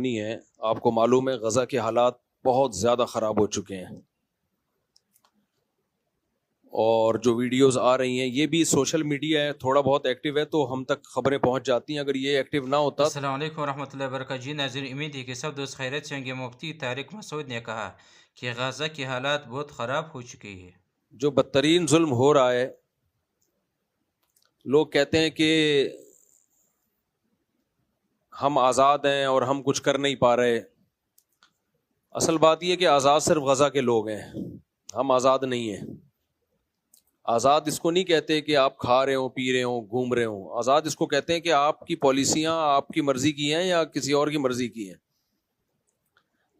نہیں ہے. آپ کو معلوم ہے غزہ کے حالات بہت زیادہ خراب ہو چکے ہیں، اور جو ویڈیوز آ رہی ہیں یہ بھی سوشل میڈیا ہے، تھوڑا بہت ایکٹیو ہے تو ہم تک خبریں پہنچ جاتی ہیں. اگر یہ ایکٹیو نہ ہوتا. السلام علیکم ورحمۃ اللہ وبرکاتہ. جی ناظرین، امید ہے کہ سب دوست خیریت سے ہوں گے. مفتی طارق مسعود نے کہا کہ غزہ کی حالات بہت خراب ہو چکی ہے. جو بدترین ظلم ہو رہا ہے، لوگ کہتے ہیں کہ ہم آزاد ہیں اور ہم کچھ کر نہیں پا رہے. اصل بات یہ کہ آزاد صرف غزہ کے لوگ ہیں، ہم آزاد نہیں ہیں. آزاد اس کو نہیں کہتے کہ آپ کھا رہے ہوں، پی رہے ہوں، گھوم رہے ہوں. آزاد اس کو کہتے ہیں کہ آپ کی پالیسیاں آپ کی مرضی کی ہیں یا کسی اور کی مرضی کی ہیں.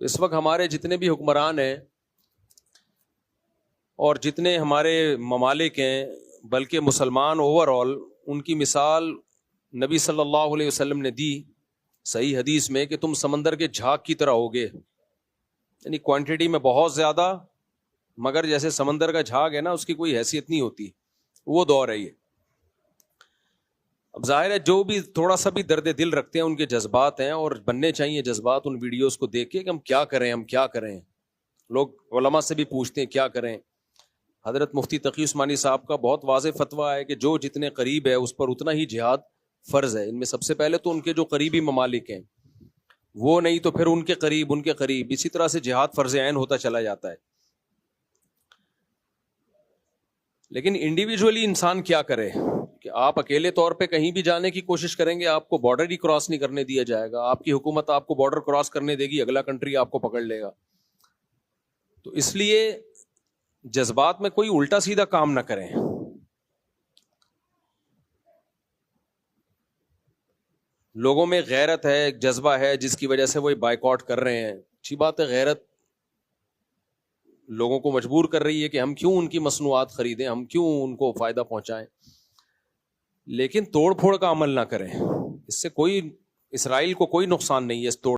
اس وقت ہمارے جتنے بھی حکمران ہیں اور جتنے ہمارے ممالک ہیں، بلکہ مسلمان اوور آل، ان کی مثال نبی صلی اللہ علیہ وسلم نے دی صحیح حدیث میں کہ تم سمندر کے جھاگ کی طرح ہوگے. یعنی کوانٹٹی میں بہت زیادہ، مگر جیسے سمندر کا جھاگ ہے نا، اس کی کوئی حیثیت نہیں ہوتی. وہ دور ہے یہ. اب ظاہر ہے جو بھی تھوڑا سا بھی درد دل رکھتے ہیں ان کے جذبات ہیں، اور بننے چاہیے جذبات ان ویڈیوز کو دیکھ کے کہ ہم کیا کریں، ہم کیا کریں. لوگ علماء سے بھی پوچھتے ہیں کیا کریں. حضرت مفتی تقی عثمانی صاحب کا بہت واضح فتویٰ ہے کہ جو جتنے قریب ہے اس پر اتنا ہی جہاد فرض ہے. ان میں سب سے پہلے تو ان کے جو قریبی ممالک ہیں وہ، نہیں تو پھر ان کے قریب، اسی طرح سے جہاد فرض عین ہوتا چلا جاتا ہے. لیکن انڈیویجولی انسان کیا کرے کہ آپ اکیلے طور پہ کہیں بھی جانے کی کوشش کریں گے، آپ کو بارڈر ہی کراس نہیں کرنے دیا جائے گا. آپ کی حکومت آپ کو بارڈر کراس کرنے دے گی، اگلا کنٹری آپ کو پکڑ لے گا. تو اس لیے جذبات میں کوئی الٹا سیدھا کام نہ کریں. لوگوں میں غیرت ہے، ایک جذبہ ہے جس کی وجہ سے وہ بائیکاٹ کر رہے ہیں. اچھی بات ہے، غیرت لوگوں کو مجبور کر رہی ہے کہ ہم کیوں ان کی مصنوعات خریدیں، ہم کیوں ان کو فائدہ پہنچائیں. لیکن توڑ پھوڑ کا عمل نہ کریں. اس سے کوئی، اسرائیل کو کوئی نقصان نہیں ہے اس توڑ